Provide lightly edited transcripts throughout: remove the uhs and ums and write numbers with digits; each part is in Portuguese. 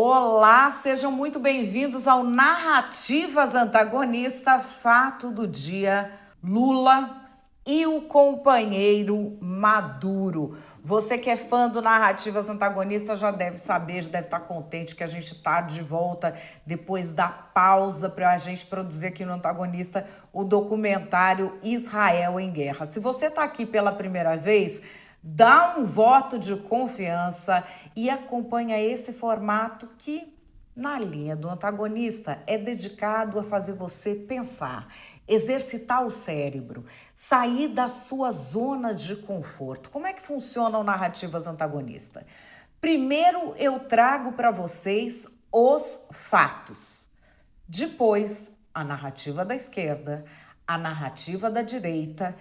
Olá, sejam muito bem-vindos ao Narrativas Antagonista, fato do dia, Lula e o companheiro Maduro. Você que é fã do Narrativas Antagonista já deve saber, já deve estar contente que a gente está de volta depois da pausa para a gente produzir aqui no Antagonista o documentário Israel em Guerra. Se você está aqui pela primeira vez, dá um voto de confiança e acompanha esse formato que, na linha do antagonista, é dedicado a fazer você pensar, exercitar o cérebro, sair da sua zona de conforto. Como é que funcionam narrativas antagonistas? Primeiro eu trago para vocês os fatos. Depois, a narrativa da esquerda, a narrativa da direita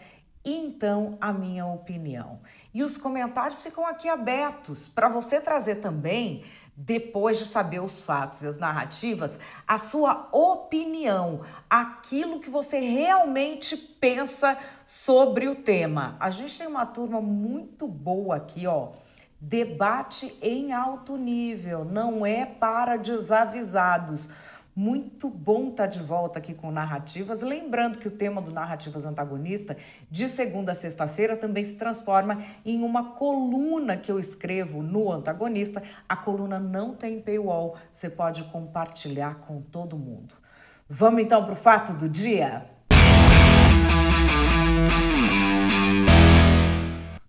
e então a minha opinião. E os comentários ficam aqui abertos para você trazer também, depois de saber os fatos e as narrativas, a sua opinião, aquilo que você realmente pensa sobre o tema. A gente tem uma turma muito boa aqui, ó. Debate em alto nível, não é para desavisados. Muito bom estar de volta aqui com Narrativas. Lembrando que o tema do Narrativas Antagonista, de segunda a sexta-feira, também se transforma em uma coluna que eu escrevo no Antagonista. A coluna não tem paywall, você pode compartilhar com todo mundo. Vamos então para o fato do dia?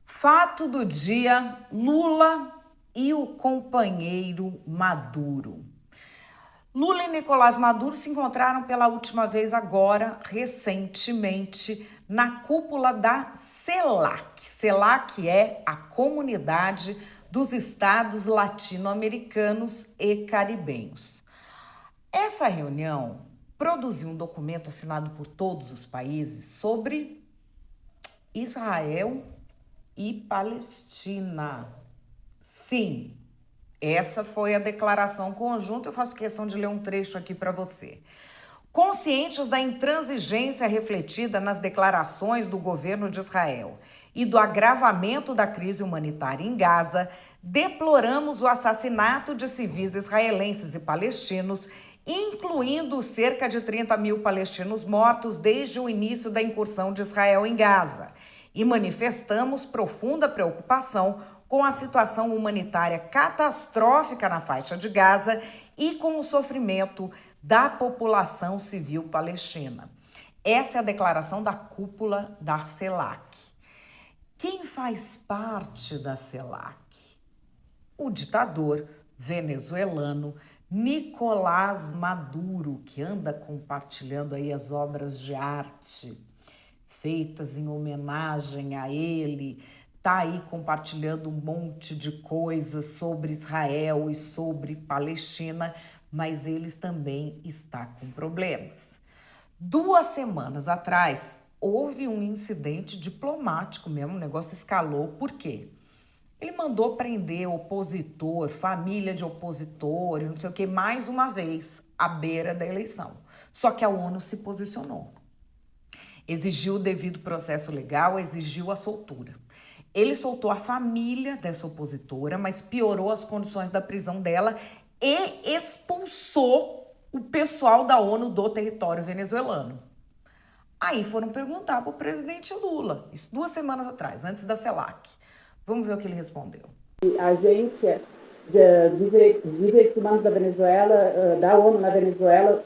Fato do dia, Lula e o companheiro Maduro. Lula e Nicolás Maduro se encontraram pela última vez agora, recentemente, na cúpula da CELAC. CELAC é a Comunidade dos Estados Latino-Americanos e Caribenhos. Essa reunião produziu um documento assinado por todos os países sobre Israel e Palestina. Sim, essa foi a declaração conjunta. Eu faço questão de ler um trecho aqui para você. Conscientes da intransigência refletida nas declarações do governo de Israel e do agravamento da crise humanitária em Gaza, deploramos o assassinato de civis israelenses e palestinos, incluindo cerca de 30 mil palestinos mortos desde o início da incursão de Israel em Gaza, e manifestamos profunda preocupação com a situação humanitária catastrófica na faixa de Gaza e com o sofrimento da população civil palestina. Essa é a declaração da cúpula da CELAC. Quem faz parte da CELAC? O ditador venezuelano Nicolás Maduro, que anda compartilhando aí as obras de arte feitas em homenagem a ele, está aí compartilhando um monte de coisas sobre Israel e sobre Palestina, mas ele também está com problemas. 2 semanas atrás, houve um incidente diplomático mesmo, o negócio escalou. Por quê? Ele mandou prender opositor, família de opositor, não sei o que, mais uma vez, à beira da eleição. Só que a ONU se posicionou. Exigiu o devido processo legal, exigiu a soltura. Ele soltou a família dessa opositora, mas piorou as condições da prisão dela e expulsou o pessoal da ONU do território venezuelano. Aí foram perguntar para o presidente Lula, isso 2 semanas atrás, antes da CELAC. Vamos ver o que ele respondeu. A agência de direitos humanos da Venezuela, da ONU na Venezuela,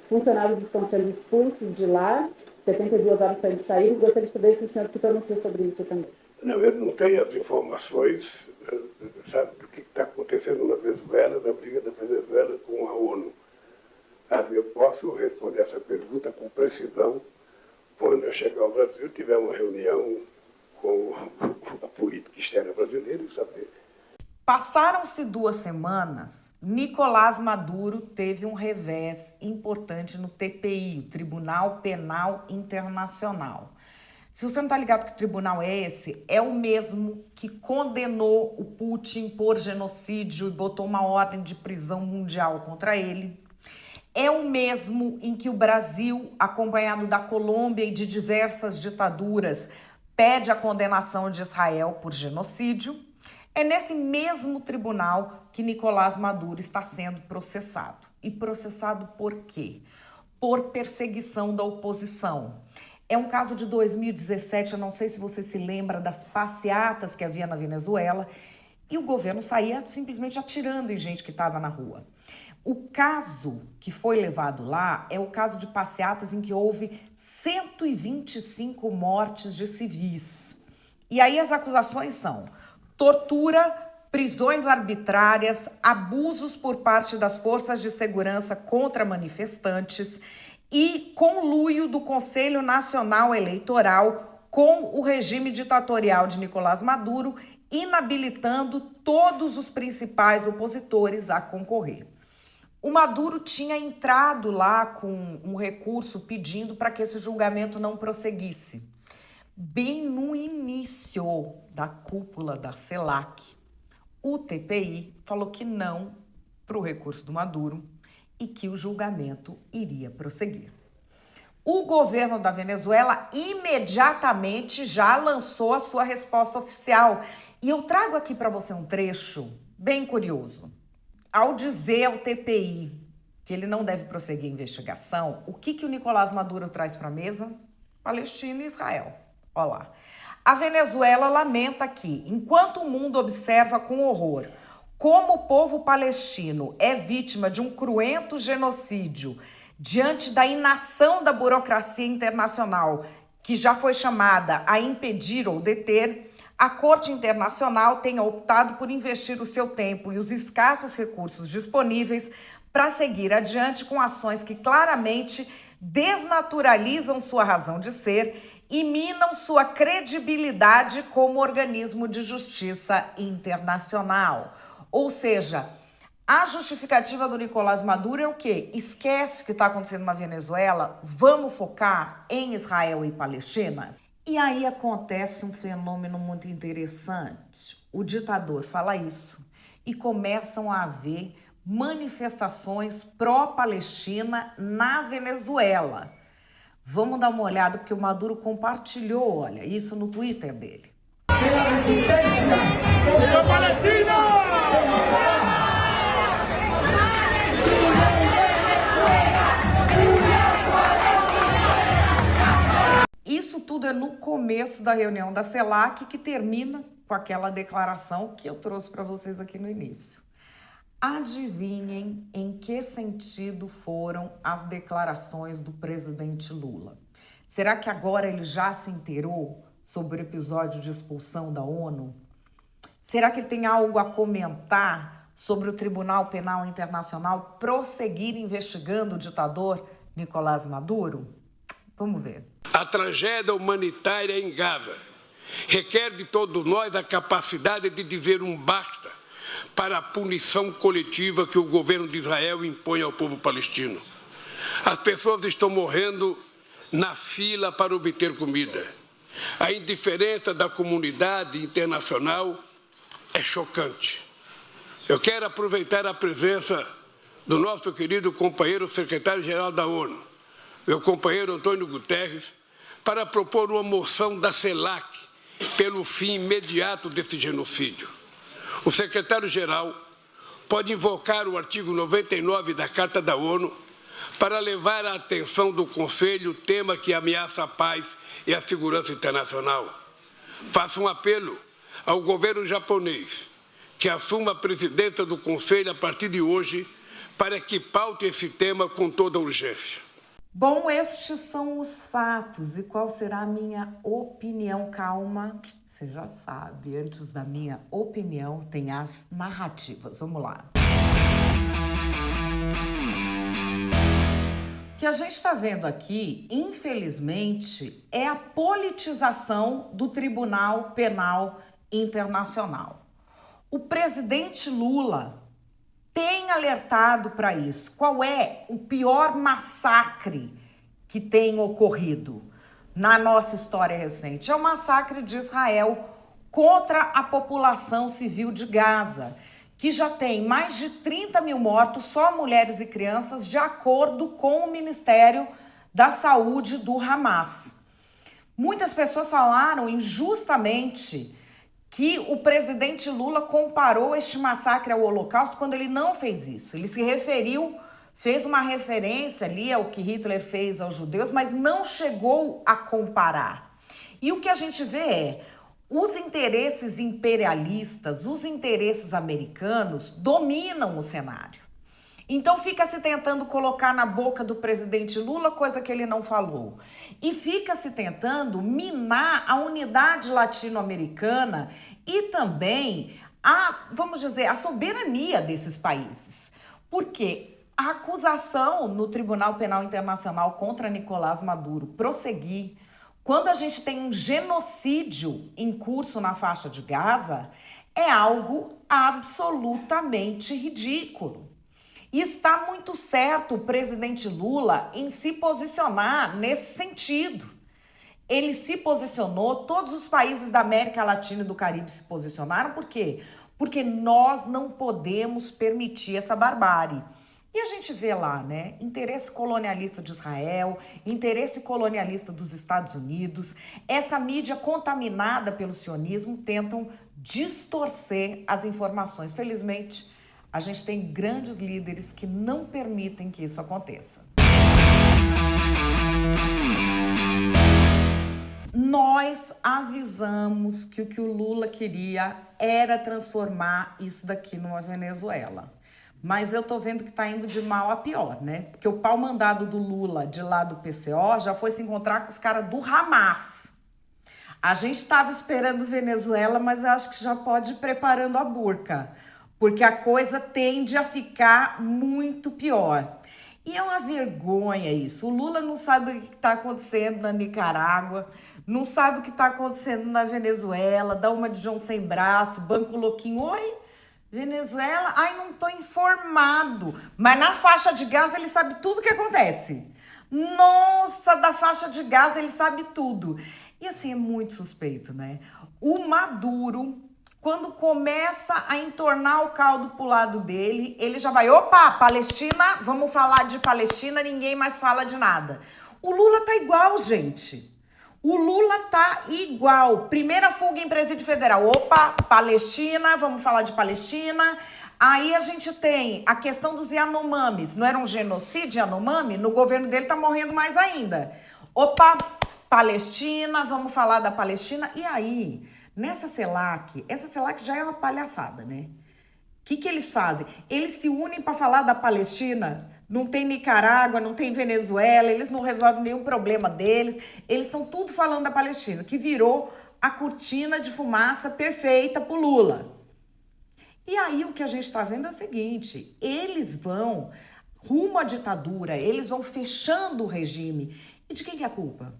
funcionários estão sendo expulsos de lá, 72 horas para eles saírem. Gostaria de saber se o senhor se pronunciou sobre isso também. Não, eu não tenho as informações, sabe, do que está acontecendo na Venezuela, da briga da Venezuela com a ONU. Eu posso responder essa pergunta com precisão quando eu chegar ao Brasil, tiver uma reunião com a política externa brasileira e saber. Passaram-se 2 semanas, Nicolás Maduro teve um revés importante no TPI, o Tribunal Penal Internacional. Se você não está ligado que tribunal é esse, é o mesmo que condenou o Putin por genocídio e botou uma ordem de prisão mundial contra ele. É o mesmo em que o Brasil, acompanhado da Colômbia e de diversas ditaduras, pede a condenação de Israel por genocídio. É nesse mesmo tribunal que Nicolás Maduro está sendo processado. E processado por quê? Por perseguição da oposição. É um caso de 2017, eu não sei se você se lembra das passeatas que havia na Venezuela, e o governo saía simplesmente atirando em gente que estava na rua. O caso que foi levado lá é o caso de passeatas em que houve 125 mortes de civis. E aí as acusações são tortura, prisões arbitrárias, abusos por parte das forças de segurança contra manifestantes e conluio do Conselho Nacional Eleitoral com o regime ditatorial de Nicolás Maduro, inabilitando todos os principais opositores a concorrer. O Maduro tinha entrado lá com um recurso pedindo para que esse julgamento não prosseguisse. Bem no início da cúpula da CELAC, o TPI falou que não para o recurso do Maduro e que o julgamento iria prosseguir. O governo da Venezuela imediatamente já lançou a sua resposta oficial. E eu trago aqui para você um trecho bem curioso. Ao dizer ao TPI que ele não deve prosseguir a investigação, o que o Nicolás Maduro traz para a mesa? Palestina e Israel. Olha lá. A Venezuela lamenta que, enquanto o mundo observa com horror como o povo palestino é vítima de um cruento genocídio diante da inação da burocracia internacional, que já foi chamada a impedir ou deter, a Corte Internacional tem optado por investir o seu tempo e os escassos recursos disponíveis para seguir adiante com ações que claramente desnaturalizam sua razão de ser e minam sua credibilidade como organismo de justiça internacional. Ou seja, a justificativa do Nicolás Maduro é o quê? Esquece o que está acontecendo na Venezuela, vamos focar em Israel e Palestina? E aí acontece um fenômeno muito interessante. O ditador fala isso e começam a haver manifestações pró-Palestina na Venezuela. Vamos dar uma olhada, porque o Maduro compartilhou, olha, isso no Twitter dele. Isso tudo é no começo da reunião da CELAC, que termina com aquela declaração que eu trouxe para vocês aqui no início. Adivinhem em que sentido foram as declarações do presidente Lula? Será que agora ele já se inteirou sobre o episódio de expulsão da ONU? Será que ele tem algo a comentar sobre o Tribunal Penal Internacional prosseguir investigando o ditador Nicolás Maduro? Vamos ver. A tragédia humanitária em Gaza requer de todos nós a capacidade de dizer um basta para a punição coletiva que o governo de Israel impõe ao povo palestino. As pessoas estão morrendo na fila para obter comida. A indiferença da comunidade internacional é chocante. Eu quero aproveitar a presença do nosso querido companheiro secretário-geral da ONU, meu companheiro Antônio Guterres, para propor uma moção da CELAC pelo fim imediato desse genocídio. O secretário-geral pode invocar o artigo 99 da Carta da ONU para levar à atenção do Conselho o tema que ameaça a paz e a segurança internacional. Faço um apelo ao governo japonês que assuma a presidência do Conselho a partir de hoje para que paute esse tema com toda urgência. Bom, estes são os fatos. E qual será a minha opinião? Calma, você já sabe, antes da minha opinião tem as narrativas. Vamos lá. O que a gente está vendo aqui, infelizmente, é a politização do Tribunal Penal Internacional. O presidente Lula tem alertado para isso. Qual é o pior massacre que tem ocorrido na nossa história recente? É o massacre de Israel contra a população civil de Gaza, que já tem mais de 30 mil mortos, só mulheres e crianças, de acordo com o Ministério da Saúde do Hamas. Muitas pessoas falaram injustamente que o presidente Lula comparou este massacre ao Holocausto quando ele não fez isso. Ele se referiu, fez uma referência ali ao que Hitler fez aos judeus, mas não chegou a comparar. E o que a gente vê é os interesses imperialistas, os interesses americanos dominam o cenário. Então fica se tentando colocar na boca do presidente Lula coisa que ele não falou. E fica se tentando minar a unidade latino-americana e também vamos dizer, a soberania desses países. Porque a acusação no Tribunal Penal Internacional contra Nicolás Maduro prosseguir, quando a gente tem um genocídio em curso na faixa de Gaza, é algo absolutamente ridículo. E está muito certo o presidente Lula em se posicionar nesse sentido. Ele se posicionou, todos os países da América Latina e do Caribe se posicionaram, por quê? Porque nós não podemos permitir essa barbárie. E a gente vê lá, né, interesse colonialista de Israel, interesse colonialista dos Estados Unidos, essa mídia contaminada pelo sionismo tentam distorcer as informações. Felizmente, a gente tem grandes líderes que não permitem que isso aconteça. Nós avisamos que o que o Lula queria era transformar isso daqui numa Venezuela. Mas eu tô vendo que tá indo de mal a pior, né? Porque o pau mandado do Lula, de lá do PCO, já foi se encontrar com os caras do Hamas. A gente tava esperando Venezuela, mas eu acho que já pode ir preparando a burca, porque a coisa tende a ficar muito pior. E é uma vergonha isso. O Lula não sabe o que está acontecendo na Nicarágua, não sabe o que está acontecendo na Venezuela, dá uma de João sem braço, banco louquinho. Oi, Venezuela? Ai, não estou informado. Mas na faixa de Gaza ele sabe tudo o que acontece. Nossa, da faixa de Gaza ele sabe tudo. E assim, é muito suspeito, né? O Maduro, quando começa a entornar o caldo pro lado dele, ele já vai, opa, Palestina, vamos falar de Palestina, ninguém mais fala de nada. O Lula tá igual, gente. O Lula tá igual. Primeira fuga em presídio federal, opa, Palestina, vamos falar de Palestina. Aí a gente tem a questão dos Yanomamis. Não era um genocídio Yanomami? No governo dele tá morrendo mais ainda. Opa, Palestina, vamos falar da Palestina. E aí, nessa CELAC, essa CELAC já é uma palhaçada, né? O que eles fazem? Eles se unem para falar da Palestina. Não tem Nicarágua, não tem Venezuela, eles não resolvem nenhum problema deles. Eles estão tudo falando da Palestina, que virou a cortina de fumaça perfeita pro Lula. E aí o que a gente está vendo é o seguinte, eles vão rumo à ditadura, eles vão fechando o regime. E de quem que é a culpa?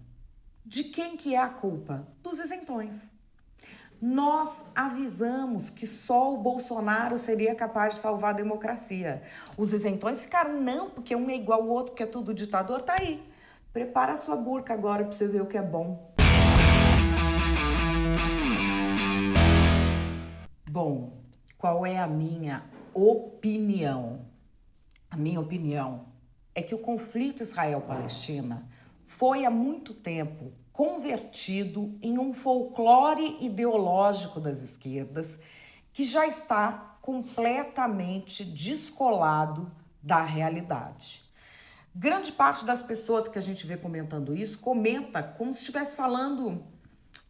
De quem que é a culpa? Dos isentões. Nós avisamos que só o Bolsonaro seria capaz de salvar a democracia. Os isentões ficaram, não, porque um é igual ao outro, porque é tudo ditador. Tá aí. Prepara a sua burca agora para você ver o que é bom. Bom, qual é a minha opinião? A minha opinião é que o conflito Israel-Palestina foi há muito tempo convertido em um folclore ideológico das esquerdas que já está completamente descolado da realidade. Grande parte das pessoas que a gente vê comentando isso comenta como se estivesse falando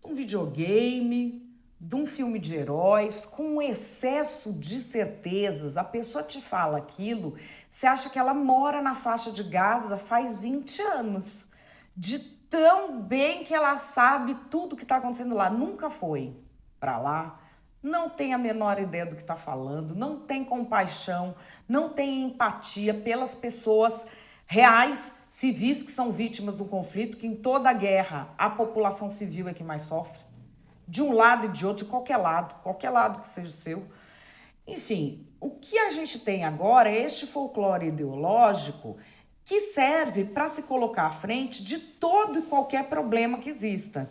de um videogame, de um filme de heróis, com um excesso de certezas. A pessoa te fala aquilo, você acha que ela mora na faixa de Gaza faz 20 anos, de tão bem que ela sabe tudo que está acontecendo lá. Nunca foi para lá, não tem a menor ideia do que está falando, não tem compaixão, não tem empatia pelas pessoas reais, civis que são vítimas do conflito, que em toda guerra a população civil é que mais sofre, de um lado e de outro, de qualquer lado que seja o seu. Enfim, o que a gente tem agora é este folclore ideológico que serve para se colocar à frente de todo e qualquer problema que exista.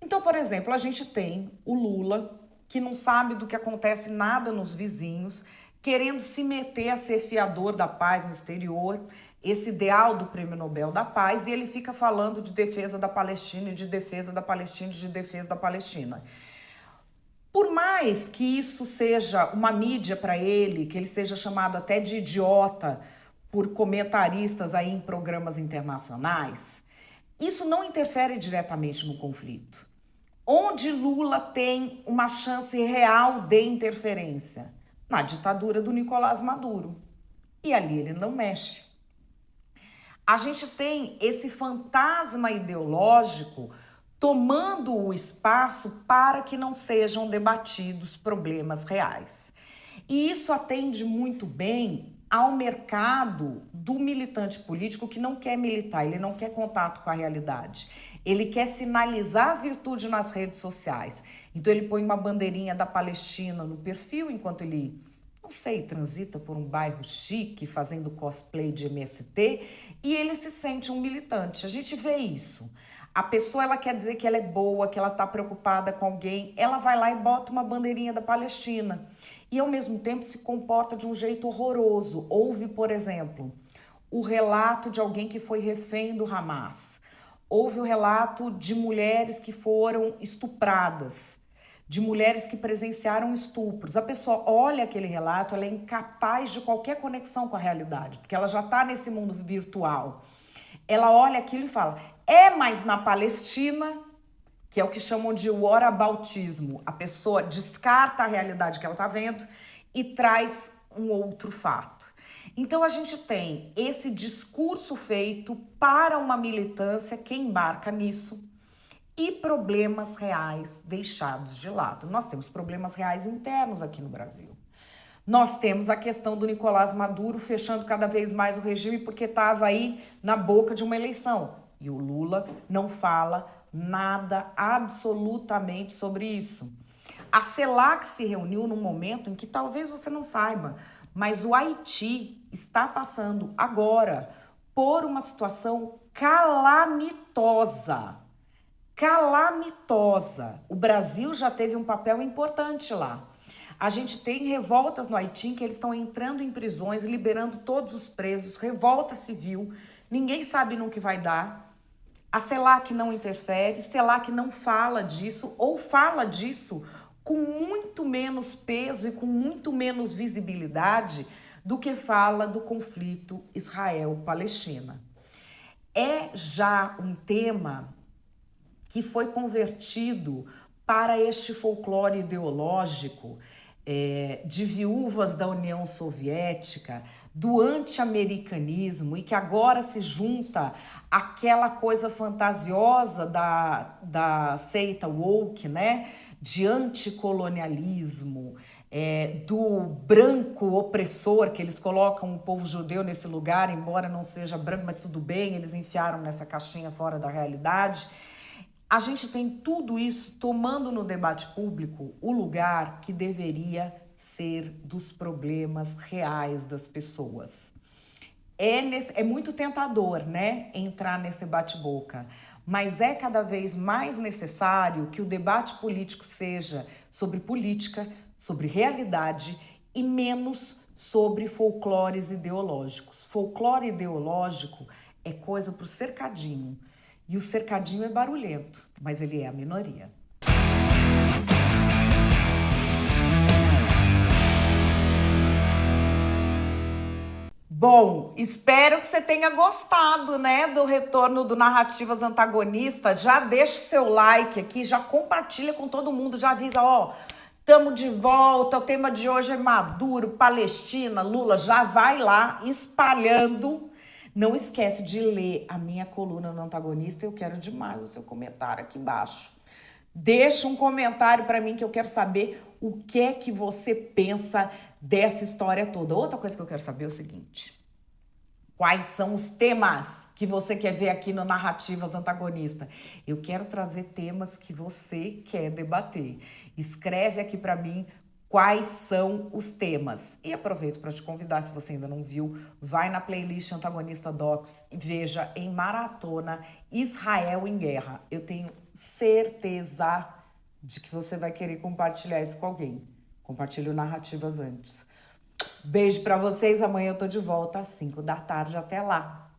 Então, por exemplo, a gente tem o Lula, que não sabe do que acontece nada nos vizinhos, querendo se meter a ser fiador da paz no exterior, esse ideal do Prêmio Nobel da Paz, e ele fica falando de defesa da Palestina, e de defesa da Palestina, e de defesa da Palestina. Por mais que isso seja uma mídia para ele, que ele seja chamado até de idiota por comentaristas aí em programas internacionais, isso não interfere diretamente no conflito. Onde Lula tem uma chance real de interferência? Na ditadura do Nicolás Maduro. E ali ele não mexe. A gente tem esse fantasma ideológico tomando o espaço para que não sejam debatidos problemas reais. E isso atende muito bem ao mercado do militante político que não quer militar, ele não quer contato com a realidade. Ele quer sinalizar a virtude nas redes sociais. Então ele põe uma bandeirinha da Palestina no perfil enquanto ele, não sei, transita por um bairro chique, fazendo cosplay de MST, e ele se sente um militante. A gente vê isso. A pessoa, ela quer dizer que ela é boa, que ela está preocupada com alguém, ela vai lá e bota uma bandeirinha da Palestina. E, ao mesmo tempo, se comporta de um jeito horroroso. Houve, por exemplo, o relato de alguém que foi refém do Hamas. Houve o relato de mulheres que foram estupradas, de mulheres que presenciaram estupros. A pessoa olha aquele relato, ela é incapaz de qualquer conexão com a realidade, porque ela já está nesse mundo virtual. Ela olha aquilo e fala, mas na Palestina, que é o que chamam de whataboutismo, a pessoa descarta a realidade que ela está vendo e traz um outro fato. Então a gente tem esse discurso feito para uma militância que embarca nisso e problemas reais deixados de lado. Nós temos problemas reais internos aqui no Brasil. Nós temos a questão do Nicolás Maduro fechando cada vez mais o regime porque estava aí na boca de uma eleição. E o Lula não fala nada absolutamente sobre isso. A CELAC se reuniu num momento em que talvez você não saiba, mas o Haiti está passando agora por uma situação calamitosa. Calamitosa. O Brasil já teve um papel importante lá. A gente tem revoltas no Haiti, que eles estão entrando em prisões, liberando todos os presos, revolta civil, ninguém sabe no que vai dar. A CELAC não interfere, CELAC não fala disso, ou fala disso com muito menos peso e com muito menos visibilidade do que fala do conflito Israel-Palestina. É já um tema que foi convertido para este folclore ideológico de viúvas da União Soviética, do anti-americanismo, e que agora se junta àquela coisa fantasiosa da seita woke, né? De anticolonialismo, do branco opressor, que eles colocam o povo judeu nesse lugar, embora não seja branco, mas tudo bem, eles enfiaram nessa caixinha fora da realidade. A gente tem tudo isso tomando no debate público o lugar que deveria ser dos problemas reais das pessoas. É muito tentador, né, entrar nesse bate-boca, mas é cada vez mais necessário que o debate político seja sobre política, sobre realidade e menos sobre folclores ideológicos. Folclore ideológico é coisa para o cercadinho. E o cercadinho é barulhento, mas ele é a minoria. Bom, espero que você tenha gostado, né, do retorno do Narrativas Antagonistas. Já deixa o seu like aqui, já compartilha com todo mundo, já avisa, tamo de volta, o tema de hoje é Maduro, Palestina, Lula, já vai lá espalhando. Não esquece de ler a minha coluna no Antagonista, eu quero demais o seu comentário aqui embaixo. Deixa um comentário para mim que eu quero saber o que é que você pensa dessa história toda. Outra coisa que eu quero saber é o seguinte: quais são os temas que você quer ver aqui no Narrativas Antagonista? Eu quero trazer temas que você quer debater. Escreve aqui para mim quais são os temas. E aproveito para te convidar, se você ainda não viu, vai na playlist Antagonista Docs e veja em maratona Israel em Guerra. Eu tenho certeza de que você vai querer compartilhar isso com alguém. Compartilhe o Narrativas antes. Beijo para vocês, amanhã eu tô de volta às 5 da tarde. Até lá!